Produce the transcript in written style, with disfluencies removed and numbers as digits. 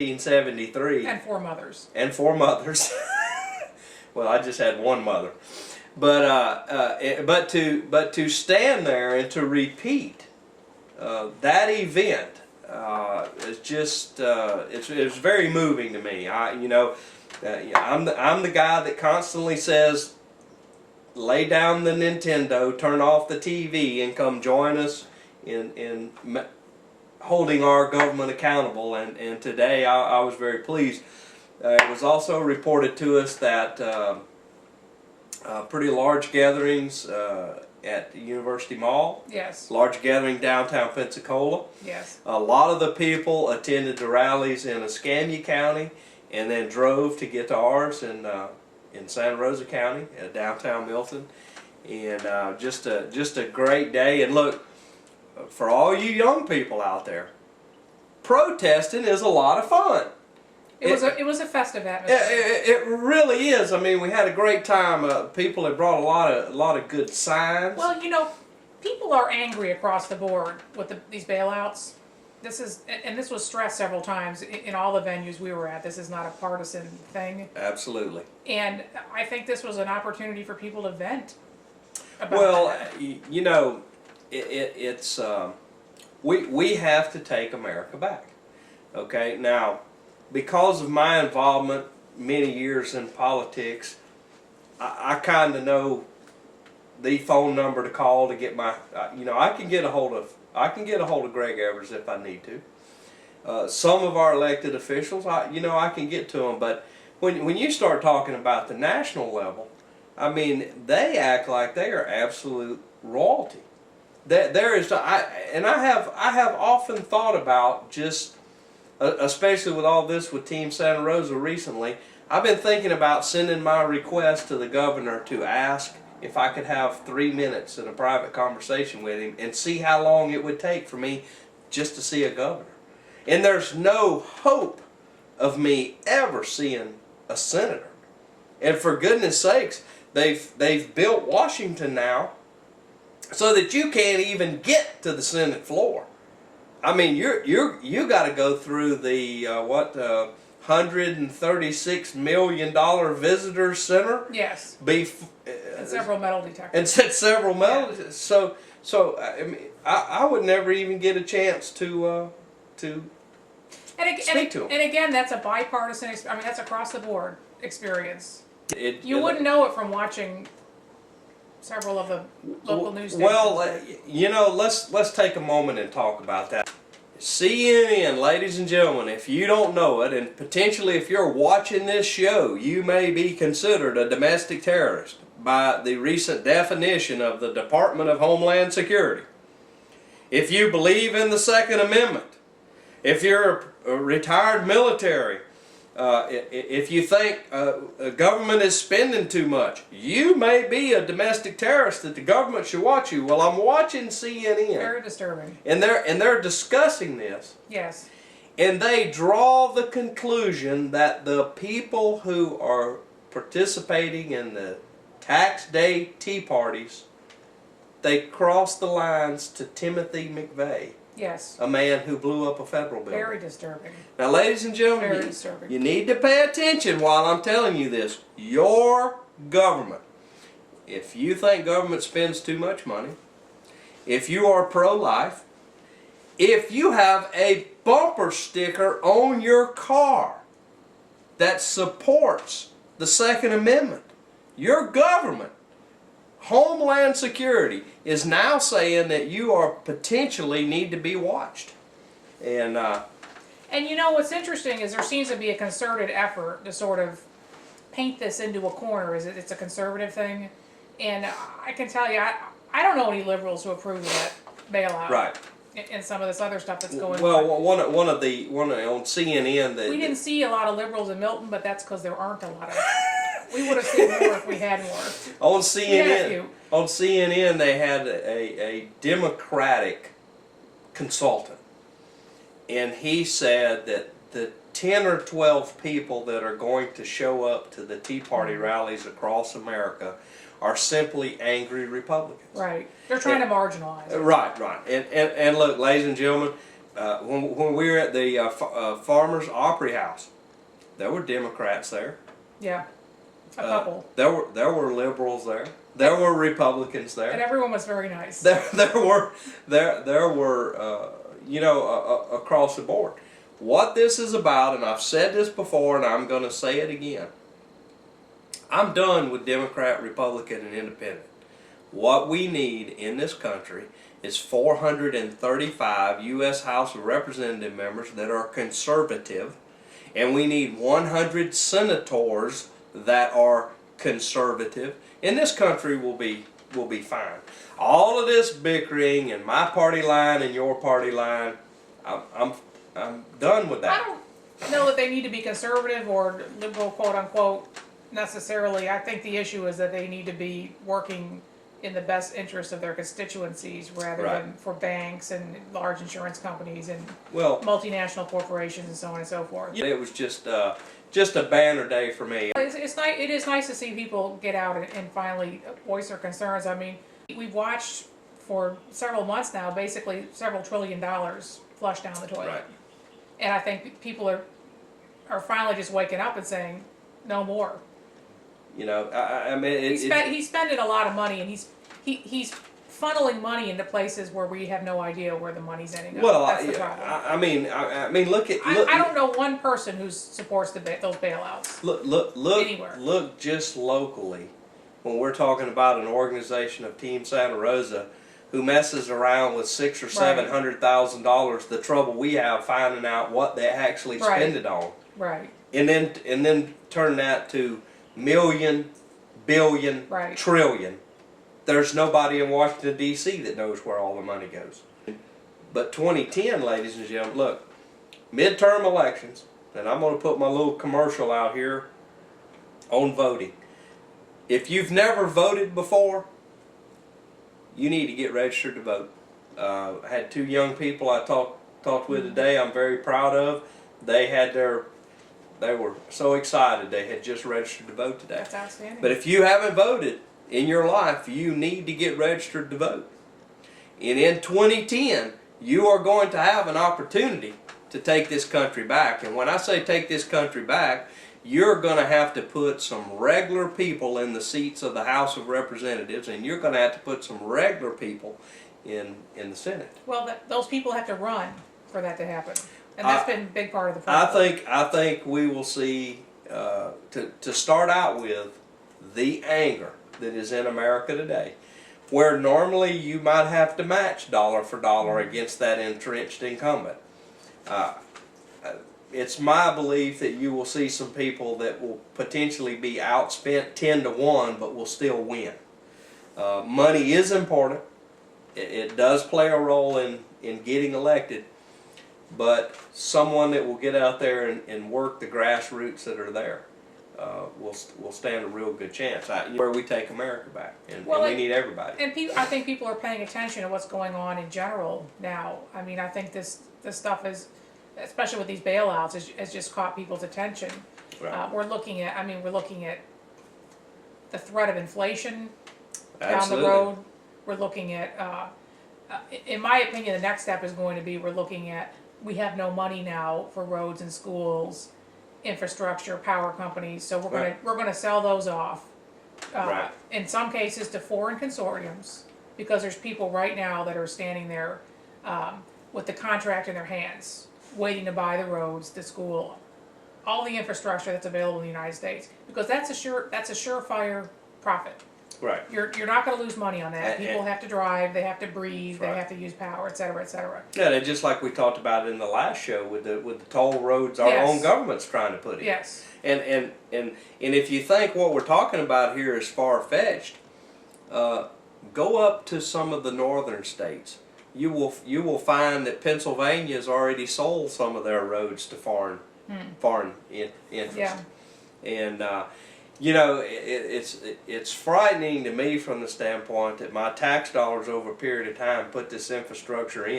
1973. And four mothers. And four mothers. Well, I just had one mother. But to stand there and to repeat that event is just it's very moving to me. I'm the guy that constantly says, lay down the Nintendo, turn off the TV, and come join us in holding our government accountable. And today I was very pleased. It was also reported to us that pretty large gatherings at the University Mall. Yes. Large gathering downtown Pensacola. Yes. A lot of the people attended the rallies in Escambia County and then drove to get to ours in Santa Rosa County, downtown Milton. And just a great day. And look, for all you young people out there, protesting is a lot of fun. It was a festive atmosphere. It really is. I mean, we had a great time. People have brought a lot of good signs. Well, people are angry across the board with these bailouts. This was stressed several times in all the venues we were at. This is not a partisan thing. Absolutely. And I think this was an opportunity for people to vent about that. It's we have to take America back. Okay, now, because of my involvement many years in politics, I kind of know the phone number to call to get my. I can get a hold of Greg Evers if I need to. Some of our elected officials, I can get to them, but when you start talking about the national level, I mean, they act like they are absolute royalty. I have often thought about just, especially with all this with Team Santa Rosa recently, I've been thinking about sending my request to the governor to ask if I could have 3 minutes in a private conversation with him and see how long it would take for me just to see a governor. And there's no hope of me ever seeing a senator. And for goodness sakes, they've built Washington now so that you can't even get to the Senate floor. I mean, you got to go through the $136 million visitor center. Yes. And several metal detectors. And several metal. Yeah. So I mean, I would never even get a chance to speak to them. And again, that's a bipartisan. I mean, that's across the board experience. You wouldn't know it from watching several of the local news stations. Well, let's take a moment and talk about that. CNN, ladies and gentlemen, if you don't know it, and potentially if you're watching this show, you may be considered a domestic terrorist by the recent definition of the Department of Homeland Security. If you believe in the Second Amendment, if you're a retired military, if you think government is spending too much, you may be a domestic terrorist that the government should watch you. Well, I'm watching CNN. Very disturbing. And they're discussing this. Yes. And they draw the conclusion that the people who are participating in the tax day tea parties, they cross the lines to Timothy McVeigh. Yes. A man who blew up a federal building. Very disturbing. Now, ladies and gentlemen, you need to pay attention while I'm telling you this. Your government, if you think government spends too much money, if you are pro-life, if you have a bumper sticker on your car that supports the Second Amendment, your government, Homeland Security, is now saying that you are potentially need to be watched. And what's interesting is there seems to be a concerted effort to sort of paint this into a corner. It's a conservative thing, and I can tell you, I don't know any liberals who approve of that bailout. Right. And some of this other stuff that's going on. Well, one on CNN we didn't see a lot of liberals in Milton, but that's because there aren't a lot of. We would have seen more if we had more. On CNN, they had a Democratic consultant, and he said that the 10 or 12 people that are going to show up to the Tea Party rallies across America are simply angry Republicans. Right. They're trying to marginalize. Right. And look, ladies and gentlemen, when we were at the Farmers Opry House, there were Democrats there. Yeah, a couple. There were liberals there. There were Republicans there. And everyone was very nice. There were across the board. What this is about, and I've said this before, and I'm going to say it again. I'm done with Democrat, Republican, and Independent. What we need in this country is 435 U.S. House of Representative members that are conservative, and we need 100 senators that are conservative, and this country will be fine. All of this bickering and my party line and your party line, I'm done with that. I don't know that they need to be conservative or liberal, quote unquote, necessarily. I think the issue is that they need to be working in the best interest of their constituencies rather Right. than for banks and large insurance companies and Well, multinational corporations and so on and so forth. it was just a banner day for me. It's nice. It is nice to see people get out and finally voice their concerns. I mean, we've watched for several months now, basically several $1 trillion flush down the toilet, Right. and I think people are finally just waking up and saying, "No more." You know, I mean, He's spending a lot of money, and he's funneling money into places where we have no idea where the money's ending up. well, That's the problem. I mean, look at I don't know one person who supports those bailouts. Look Anywhere. Look just locally when we're talking about an organization of Team Santa Rosa who messes around with $600,000 or $700,000. The trouble we have finding out what they actually Right. spend it on, Right. and then turn that to million, billion, Right. trillion. There's nobody in Washington D.C. that knows where all the money goes. But 2010, ladies and gentlemen, look, midterm elections, and I'm going to put my little commercial out here on voting. If you've never voted before, you need to get registered to vote. I had two young people I talked with today. I'm very proud of. They were so excited they had just registered to vote today. That's outstanding. But if you haven't voted in your life, you need to get registered to vote. And in 2010, you are going to have an opportunity to take this country back. And when I say take this country back, you're going to have to put some regular people in the seats of the House of Representatives, and you're going to have to put some regular people in the Senate. Well, those people have to run for that to happen, and that's been a big part of the problem. I think we will see, to start out with, the anger that is in America today, where normally you might have to match dollar for dollar against that entrenched incumbent. It's my belief that you will see some people that will potentially be outspent 10-1, but will still win. Money is important. It does play a role in getting elected, but someone that will get out there and work the grassroots that are there will stand a real good chance. Where we take America back, and we need everybody. And I think people are paying attention to what's going on in general now. I mean, I think this stuff is, especially with these bailouts, has just caught people's attention. Right. We're looking at the threat of inflation Absolutely. down the road. We're looking at, in my opinion, the next step is going to be we're looking at, we have no money now for roads and schools, infrastructure, power companies, so we're gonna sell those off. Right. In some cases to foreign consortiums, because there's people right now that are standing there with the contract in their hands, waiting to buy the roads, the school, all the infrastructure that's available in the United States, because that's a surefire profit. Right. You're not going to lose money on that. And- People have to drive, they have to breathe, Right. they have to use power, et cetera, et cetera. Yeah, and just like we talked about in the last show with the toll roads our Yes. own government's trying to put in. Yes. And if you think what we're talking about here is far-fetched, go up to some of the northern states. You will find that Pennsylvania has already sold some of their roads to foreign interests. Yeah. And it's frightening to me from the standpoint that my tax dollars over a period of time put this infrastructure in.